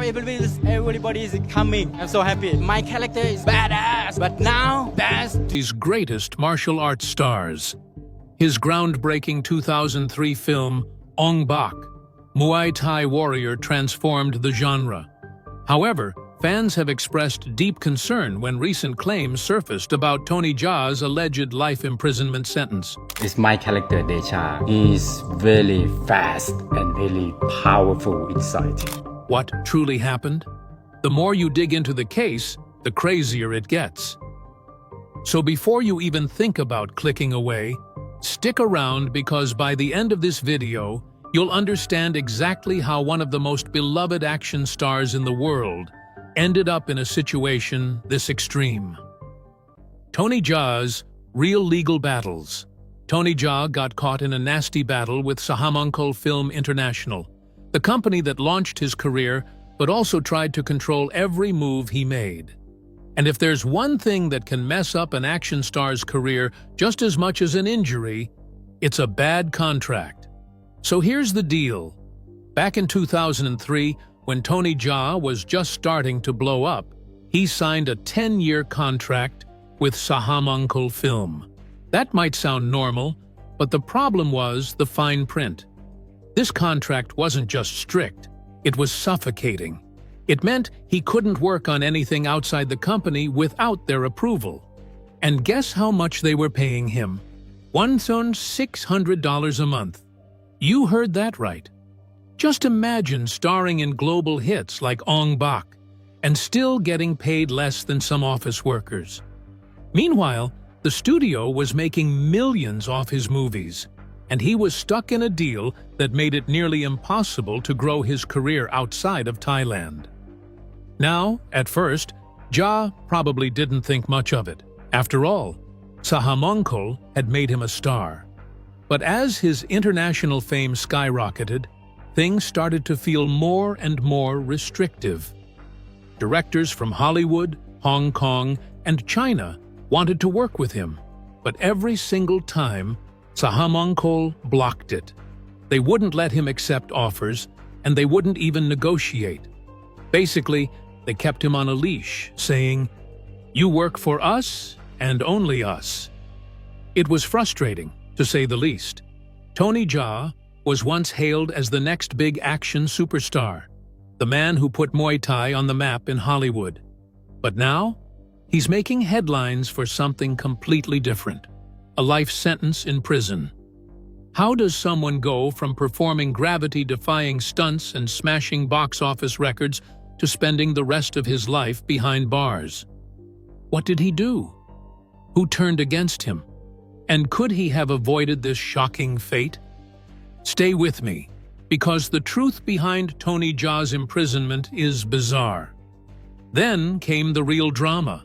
everybody is coming. I'm so happy. My character is badass, but now that's his greatest martial arts stars. His groundbreaking 2003 film, Ong-Bak, Muay Thai warrior, transformed the genre. However, fans have expressed deep concern when recent claims surfaced about Tony Jaa's alleged life imprisonment sentence. It's my character, Jaa. He's very fast and very powerful inside. What truly happened? The more you dig into the case, the crazier it gets. So before you even think about clicking away, stick around, because by the end of this video, you'll understand exactly how one of the most beloved action stars in the world ended up in a situation this extreme. Tony Jaa's real legal battles. Tony Jaa got caught in a nasty battle with Sahamonkel Film International, the company that launched his career but also tried to control every move he made. And if there's one thing that can mess up an action star's career just as much as an injury, it's a bad contract. So here's the deal. Back in 2003, when Tony Jaa was just starting to blow up, he signed a 10-year contract with Sahamonkel Film. That might sound normal, but the problem was the fine print. This contract wasn't just strict, it was suffocating. It meant he couldn't work on anything outside the company without their approval. And guess how much they were paying him? $1,600 a month. You heard that right. Just imagine starring in global hits like Ong-Bak and still getting paid less than some office workers. Meanwhile, the studio was making millions off his movies, and he was stuck in a deal that made it nearly impossible to grow his career outside of Thailand. Now, at first, Jaa probably didn't think much of it. After all, Sahamonkel had made him a star. But as his international fame skyrocketed, things started to feel more and more restrictive. Directors from Hollywood, Hong Kong, and China wanted to work with him, but every single time, Sahamonkel blocked it. They wouldn't let him accept offers, and they wouldn't even negotiate. Basically, they kept him on a leash, saying, "You work for us, and only us." It was frustrating, to say the least. Tony Jaa was once hailed as the next big action superstar, the man who put Muay Thai on the map in Hollywood. But now, he's making headlines for something completely different: a life sentence in prison. How does someone go from performing gravity-defying stunts and smashing box office records to spending the rest of his life behind bars? What did he do? Who turned against him? And could he have avoided this shocking fate? Stay with me, because the truth behind Tony Jaa's imprisonment is bizarre. Then came the real drama.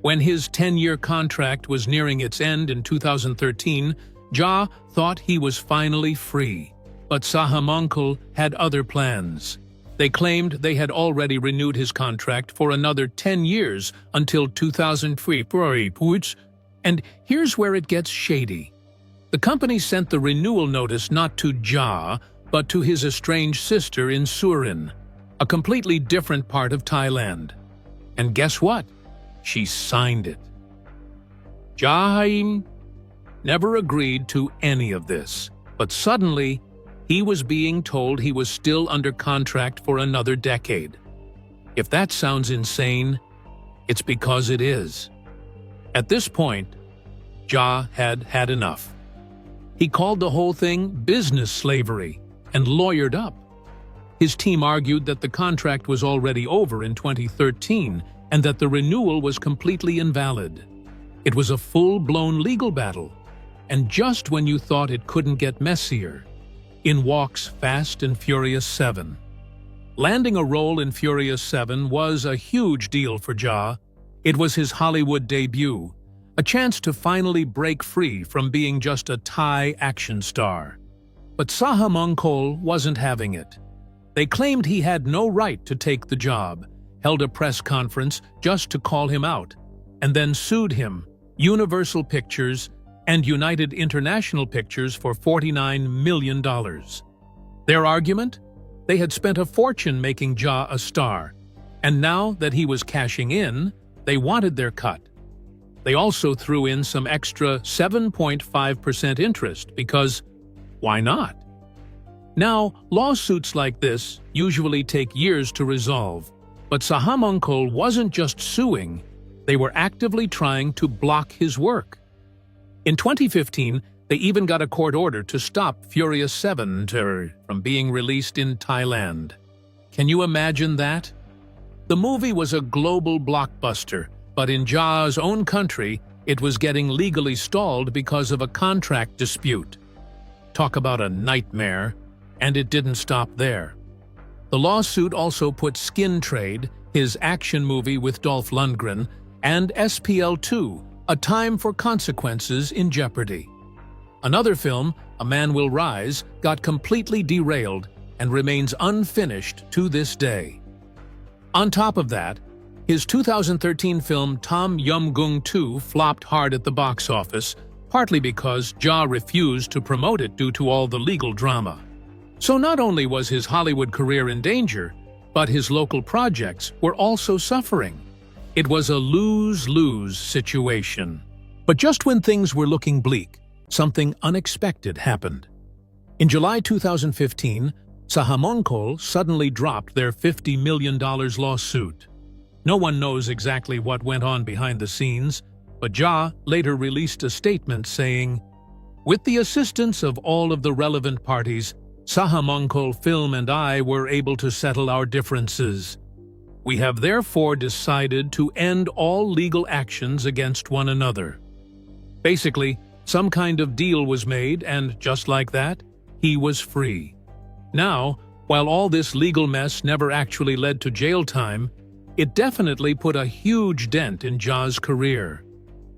When his 10-year contract was nearing its end in 2013, Jaa thought he was finally free. But Sahamonkel had other plans. They claimed they had already renewed his contract for another 10 years until 2003. And here's where it gets shady. The company sent the renewal notice not to Jaa, but to his estranged sister in Surin, a completely different part of Thailand. And guess what? She signed it. Jaa never agreed to any of this, but suddenly, he was being told he was still under contract for another decade. If that sounds insane, it's because it is. At this point, Jaa had had enough. He called the whole thing business slavery and lawyered up. His team argued that the contract was already over in 2013 and that the renewal was completely invalid. It was a full-blown legal battle, and just when you thought it couldn't get messier, in walks Fast and Furious 7. Landing a role in Furious 7 was a huge deal for Jaa. It was his Hollywood debut, a chance to finally break free from being just a Thai action star. But Sahamonkel wasn't having it. They claimed he had no right to take the job, held a press conference just to call him out, and then sued him, Universal Pictures, and United International Pictures for $49 million. Their argument? They had spent a fortune making Jaa a star, and now that he was cashing in, they wanted their cut. They also threw in some extra 7.5% interest because, why not? Now, lawsuits like this usually take years to resolve, but Sahamongkol wasn't just suing, they were actively trying to block his work. In 2015, they even got a court order to stop Furious 7 from being released in Thailand. Can you imagine that? The movie was a global blockbuster, but in Jaa's own country, it was getting legally stalled because of a contract dispute. Talk about a nightmare, and it didn't stop there. The lawsuit also put Skin Trade, his action movie with Dolph Lundgren, and SPL 2, A Time for Consequences, in jeopardy. Another film, A Man Will Rise, got completely derailed and remains unfinished to this day. On top of that, his 2013 film Tom Yum Goong 2 flopped hard at the box office, partly because Jaa refused to promote it due to all the legal drama. So not only was his Hollywood career in danger, but his local projects were also suffering. It was a lose-lose situation. But just when things were looking bleak, something unexpected happened. In July 2015, Sahamongkol suddenly dropped their $50 million lawsuit. No one knows exactly what went on behind the scenes, but Jaa later released a statement saying, "With the assistance of all of the relevant parties, Sahamongkol Film and I were able to settle our differences. We have therefore decided to end all legal actions against one another." Basically, some kind of deal was made, and just like that, he was free. Now, while all this legal mess never actually led to jail time, it definitely put a huge dent in Jaa's career.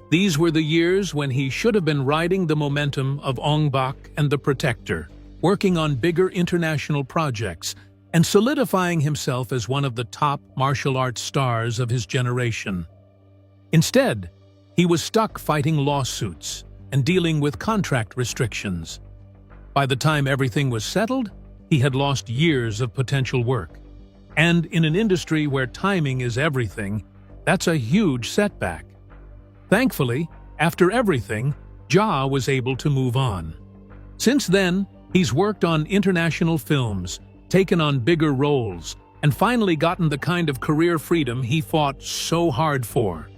These were the years when he should have been riding the momentum of Ong-Bak and The Protector, working on bigger international projects, and solidifying himself as one of the top martial arts stars of his generation. Instead, he was stuck fighting lawsuits and dealing with contract restrictions. By the time everything was settled, he had lost years of potential work. And in an industry where timing is everything, that's a huge setback. Thankfully, after everything, Jaa was able to move on. Since then, he's worked on international films, taken on bigger roles, and finally gotten the kind of career freedom he fought so hard for.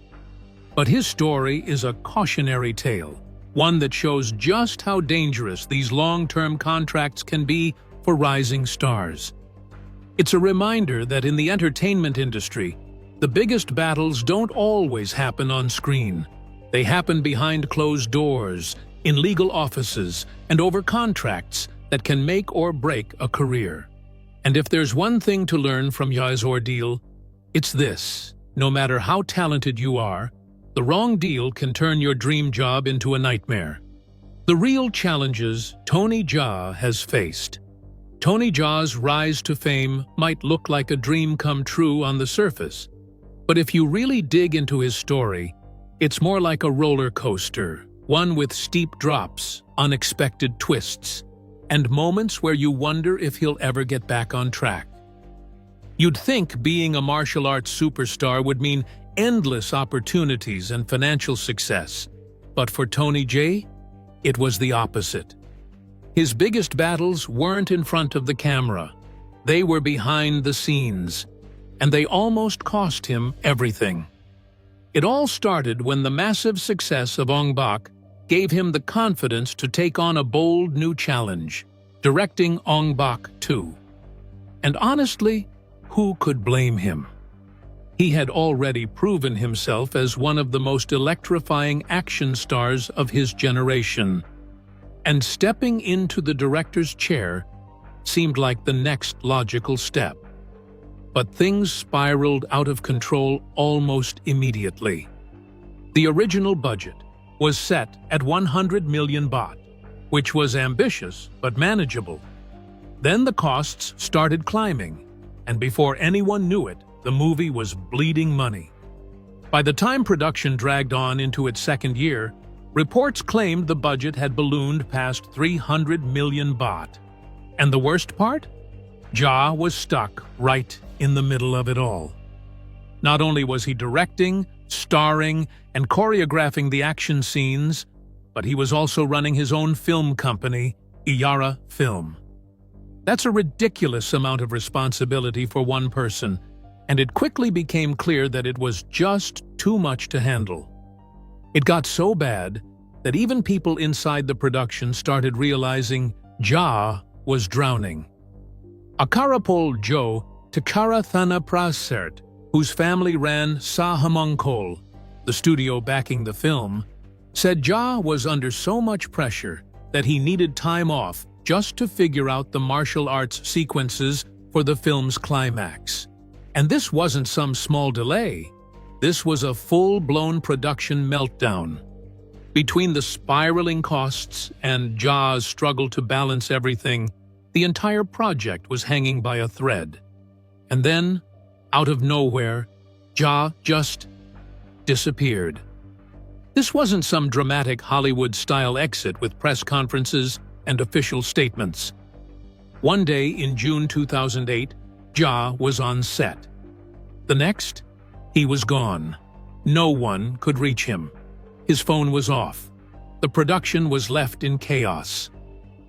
But his story is a cautionary tale, one that shows just how dangerous these long-term contracts can be for rising stars. It's a reminder that in the entertainment industry, the biggest battles don't always happen on screen. They happen behind closed doors, in legal offices, and over contracts that can make or break a career. And if there's one thing to learn from Jaa's ordeal, it's this: no matter how talented you are, the wrong deal can turn your dream job into a nightmare. The real challenges Tony Jaa has faced. Tony Jaa's rise to fame might look like a dream come true on the surface, but if you really dig into his story, it's more like a roller coaster, one with steep drops, unexpected twists, and moments where you wonder if he'll ever get back on track. You'd think being a martial arts superstar would mean endless opportunities and financial success, but for Tony Jaa, it was the opposite. His biggest battles weren't in front of the camera. They were behind the scenes, and they almost cost him everything. It all started when the massive success of Ong-Bak gave him the confidence to take on a bold new challenge, directing Ong-Bak 2. And honestly, who could blame him? He had already proven himself as one of the most electrifying action stars of his generation, and stepping into the director's chair seemed like the next logical step. But things spiraled out of control almost immediately. The original budget was set at 100 million baht, which was ambitious but manageable. Then the costs started climbing, and before anyone knew it, the movie was bleeding money. By the time production dragged on into its second year, reports claimed the budget had ballooned past 300 million baht. And the worst part? Jaa was stuck right in the middle of it all. Not only was he directing, starring, and choreographing the action scenes, but he was also running his own film company, Iyara Film. That's a ridiculous amount of responsibility for one person, and it quickly became clear that it was just too much to handle. It got so bad that even people inside the production started realizing Jaa was drowning. Akarapol Jo Takara Thana Prasert, whose family ran Sahamangkol, the studio backing the film, said Jaa was under so much pressure that he needed time off just to figure out the martial arts sequences for the film's climax. And this wasn't some small delay. This was a full-blown production meltdown. Between the spiraling costs and Jaa's struggle to balance everything, the entire project was hanging by a thread. And then, out of nowhere, Jaa just disappeared. This wasn't some dramatic Hollywood-style exit with press conferences and official statements. One day in June 2008, Jaa was on set. The next, he was gone. No one could reach him. His phone was off. The production was left in chaos.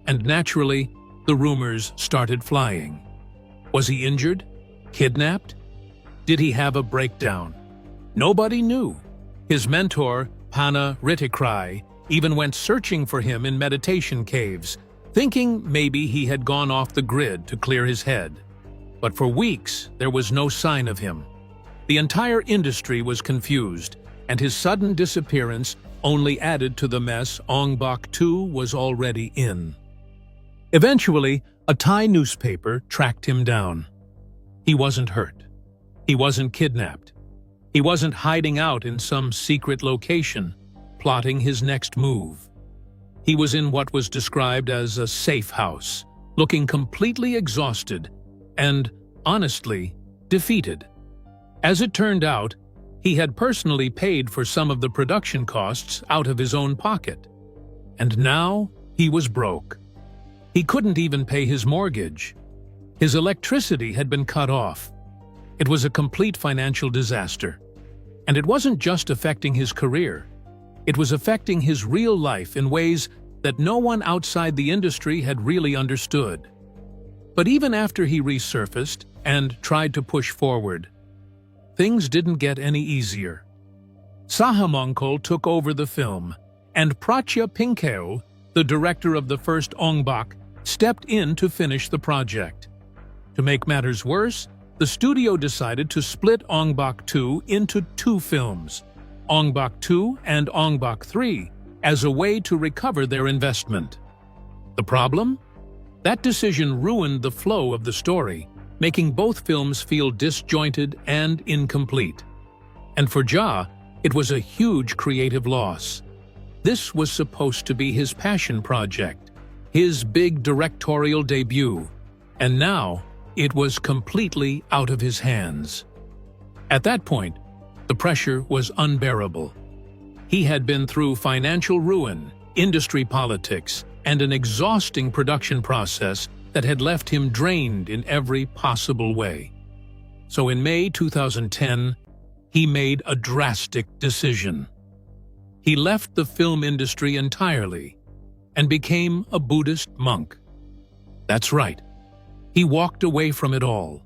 And naturally, the rumors started flying. Was he injured? Kidnapped? Did he have a breakdown? Nobody knew. His mentor, Pana Ritikrai, even went searching for him in meditation caves, thinking maybe he had gone off the grid to clear his head. But for weeks, there was no sign of him. The entire industry was confused, and his sudden disappearance only added to the mess Ong-Bak 2 was already in. Eventually, a Thai newspaper tracked him down. He wasn't hurt. He wasn't kidnapped. He wasn't hiding out in some secret location, plotting his next move. He was in what was described as a safe house, looking completely exhausted and, honestly, defeated. As it turned out, he had personally paid for some of the production costs out of his own pocket. And now he was broke. He couldn't even pay his mortgage. His electricity had been cut off. It was a complete financial disaster. And it wasn't just affecting his career. It was affecting his real life in ways that no one outside the industry had really understood. But even after he resurfaced and tried to push forward, things didn't get any easier. Sahamangkol took over the film, and Prachya Pinkeo, the director of the first Ong-Bak, stepped in to finish the project. To make matters worse, the studio decided to split Ong-Bak 2 into two films, Ong-Bak 2 and Ong-Bak 3, as a way to recover their investment. The problem? That decision ruined the flow of the story, making both films feel disjointed and incomplete. And for Jaa, it was a huge creative loss. This was supposed to be his passion project, his big directorial debut, and now it was completely out of his hands. At that point, the pressure was unbearable. He had been through financial ruin, industry politics, and an exhausting production process that had left him drained in every possible way. So in May 2010, he made a drastic decision. He left the film industry entirely and became a Buddhist monk. That's right. He walked away from it all,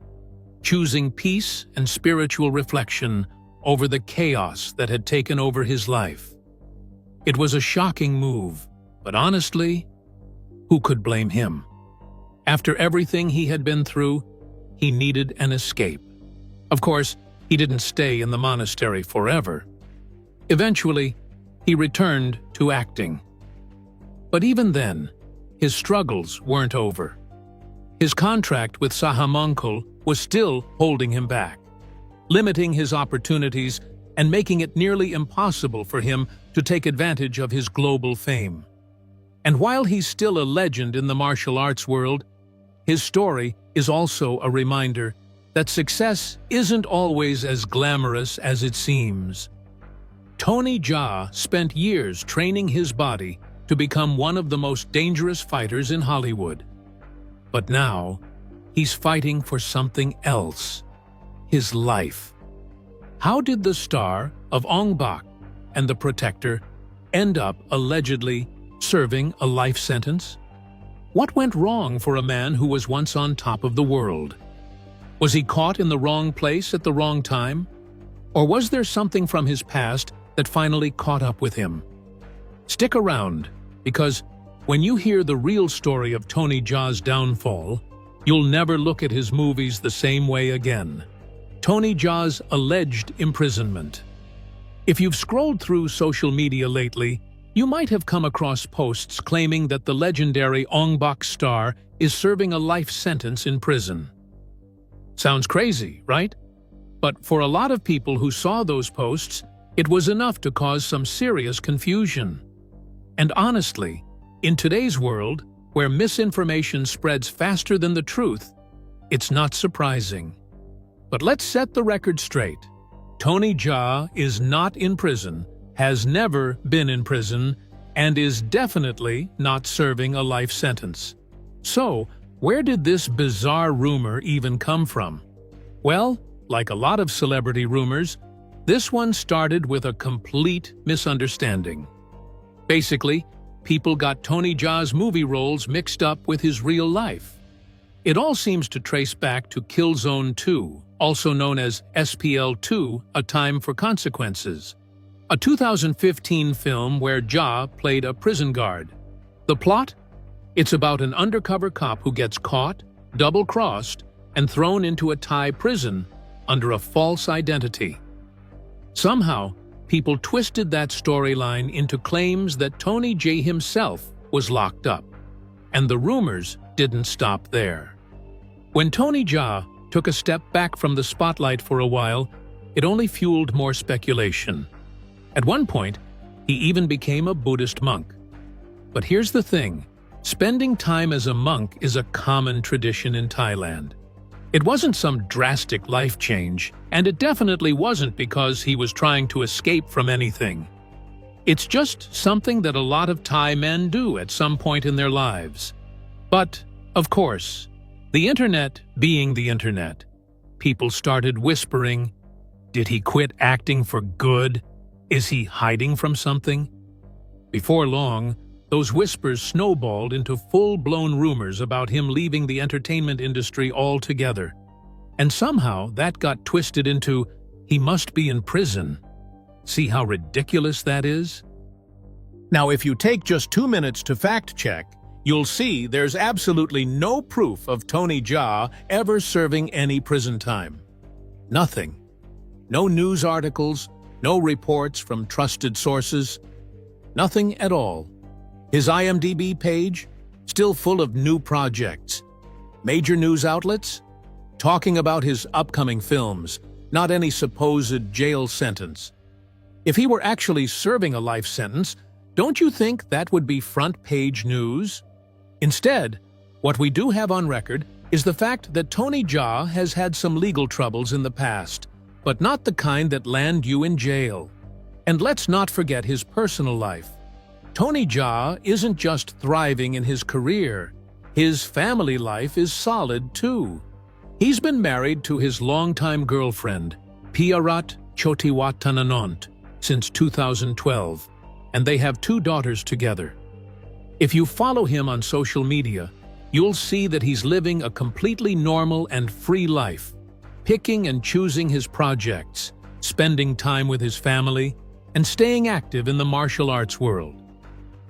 choosing peace and spiritual reflection over the chaos that had taken over his life. It was a shocking move, but honestly, who could blame him? After everything he had been through, he needed an escape. Of course, he didn't stay in the monastery forever. Eventually, he returned to acting. But even then, his struggles weren't over. His contract with Sahamangkol was still holding him back, limiting his opportunities and making it nearly impossible for him to take advantage of his global fame. And while he's still a legend in the martial arts world, his story is also a reminder that success isn't always as glamorous as it seems. Tony Jaa spent years training his body to become one of the most dangerous fighters in Hollywood. But now, he's fighting for something else: his life. How did the star of Ong-Bak and The Protector end up allegedly serving a life sentence? What went wrong for a man who was once on top of the world? Was he caught in the wrong place at the wrong time? Or was there something from his past that finally caught up with him? Stick around, because when you hear the real story of Tony Jaa's downfall, you'll never look at his movies the same way again. Tony Jaa's alleged imprisonment. If you've scrolled through social media lately, you might have come across posts claiming that the legendary Ong-Bak star is serving a life sentence in prison. Sounds crazy, right? But for a lot of people who saw those posts, it was enough to cause some serious confusion. And honestly, in today's world, where misinformation spreads faster than the truth, it's not surprising. But let's set the record straight. Tony Jaa is not in prison, has never been in prison, and is definitely not serving a life sentence. So, where did this bizarre rumor even come from? Well, like a lot of celebrity rumors, this one started with a complete misunderstanding. Basically, people got Tony Jaa's movie roles mixed up with his real life. It all seems to trace back to Killzone 2, also known as SPL2, A Time for Consequences, a 2015 film where Jaa played a prison guard. The plot? It's about an undercover cop who gets caught, double-crossed, and thrown into a Thai prison under a false identity. Somehow, people twisted that storyline into claims that Tony Jaa himself was locked up, and the rumors didn't stop there. When Tony Jaa took a step back from the spotlight for a while, it only fueled more speculation. At one point, he even became a Buddhist monk. But here's the thing: spending time as a monk is a common tradition in Thailand. It wasn't some drastic life change, and it definitely wasn't because he was trying to escape from anything. It's just something that a lot of Thai men do at some point in their lives. But, of course, the internet being the internet, people started whispering, did he quit acting for good? Is he hiding from something? Before long, those whispers snowballed into full-blown rumors about him leaving the entertainment industry altogether. And somehow that got twisted into, he must be in prison. See how ridiculous that is? Now, if you take just 2 minutes to fact-check, you'll see there's absolutely no proof of Tony Jaa ever serving any prison time. Nothing. No news articles, no reports from trusted sources. Nothing at all. His IMDb page, still full of new projects. Major news outlets, talking about his upcoming films, not any supposed jail sentence. If he were actually serving a life sentence, don't you think that would be front-page news? Instead, what we do have on record is the fact that Tony Jaa has had some legal troubles in the past, but not the kind that land you in jail. And let's not forget his personal life. Tony Jaa isn't just thriving in his career, his family life is solid too. He's been married to his longtime girlfriend, Piarat Chotiwatananont, since 2012, and they have 2 daughters together. If you follow him on social media, you'll see that he's living a completely normal and free life, picking and choosing his projects, spending time with his family, and staying active in the martial arts world.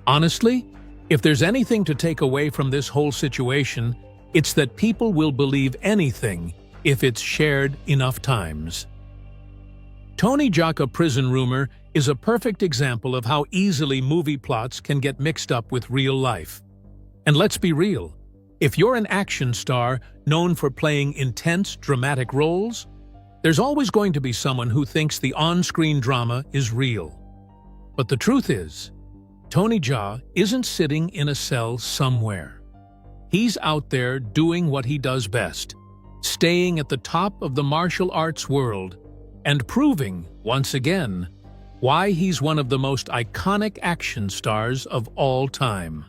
Honestly, if there's anything to take away from this whole situation, it's that people will believe anything if it's shared enough times. Tony Jaa prison rumor is a perfect example of how easily movie plots can get mixed up with real life. And let's be real, if you're an action star known for playing intense, dramatic roles, there's always going to be someone who thinks the on-screen drama is real. But the truth is, Tony Jaa isn't sitting in a cell somewhere. He's out there doing what he does best, staying at the top of the martial arts world and proving, once again, why he's one of the most iconic action stars of all time.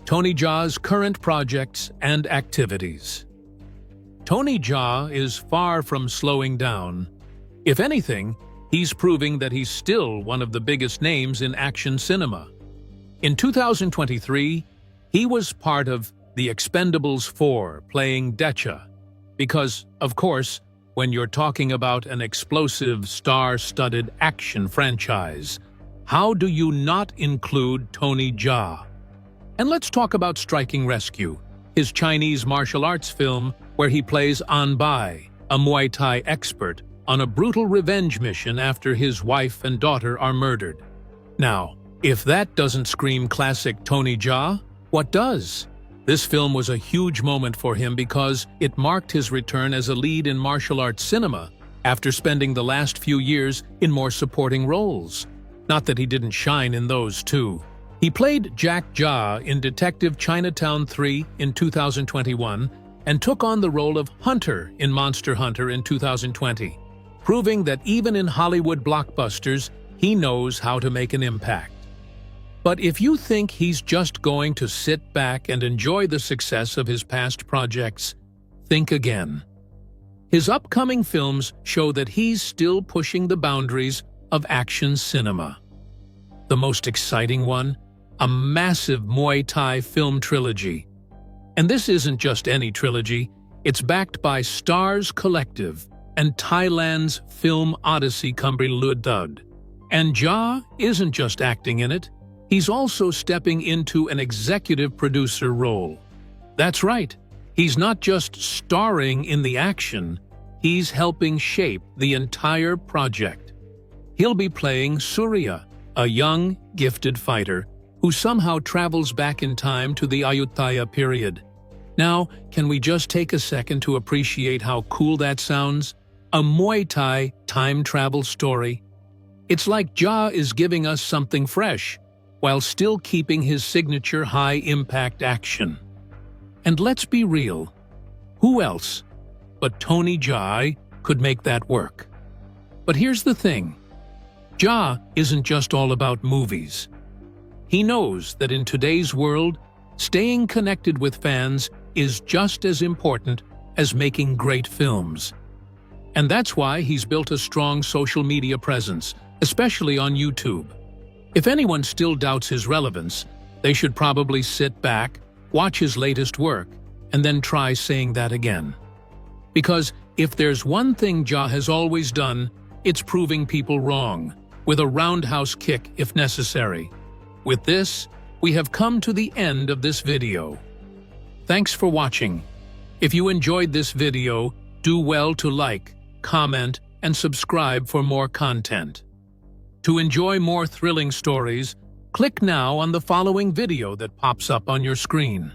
Tony Jaa's current projects and activities. Tony Jaa is far from slowing down. If anything, he's proving that he's still one of the biggest names in action cinema. In 2023, he was part of The Expendables 4, playing Decha. Because, of course, when you're talking about an explosive, star-studded action franchise, how do you not include Tony Jaa? And let's talk about Striking Rescue, his Chinese martial arts film where he plays Ong-Bak, a Muay Thai expert, on a brutal revenge mission after his wife and daughter are murdered. Now, if that doesn't scream classic Tony Jaa, what does? This film was a huge moment for him because it marked his return as a lead in martial arts cinema after spending the last few years in more supporting roles. Not that he didn't shine in those too. He played Jack Jia in Detective Chinatown 3 in 2021 and took on the role of Hunter in Monster Hunter in 2020, proving that even in Hollywood blockbusters, he knows how to make an impact. But if you think he's just going to sit back and enjoy the success of his past projects, think again. His upcoming films show that he's still pushing the boundaries of action cinema. The most exciting one? A massive Muay Thai film trilogy. And this isn't just any trilogy, it's backed by Stars Collective and Thailand's Film Odyssey Luddud. And Jaa isn't just acting in it, he's also stepping into an executive producer role. That's right, he's not just starring in the action, he's helping shape the entire project. He'll be playing Surya, a young, gifted fighter who somehow travels back in time to the Ayutthaya period. Now, can we just take a second to appreciate how cool that sounds? A Muay Thai time travel story. It's like Jaa is giving us something fresh, while still keeping his signature high-impact action. And let's be real, who else but Tony Jaa could make that work? But here's the thing, Jaa isn't just all about movies. He knows that in today's world, staying connected with fans is just as important as making great films. And that's why he's built a strong social media presence, especially on YouTube. If anyone still doubts his relevance, they should probably sit back, watch his latest work, and then try saying that again. Because if there's one thing Jaa has always done, it's proving people wrong, with a roundhouse kick if necessary. With this, we have come to the end of this video. Thanks for watching. If you enjoyed this video, do well to like, comment, and subscribe for more content. To enjoy more thrilling stories, click now on the following video that pops up on your screen.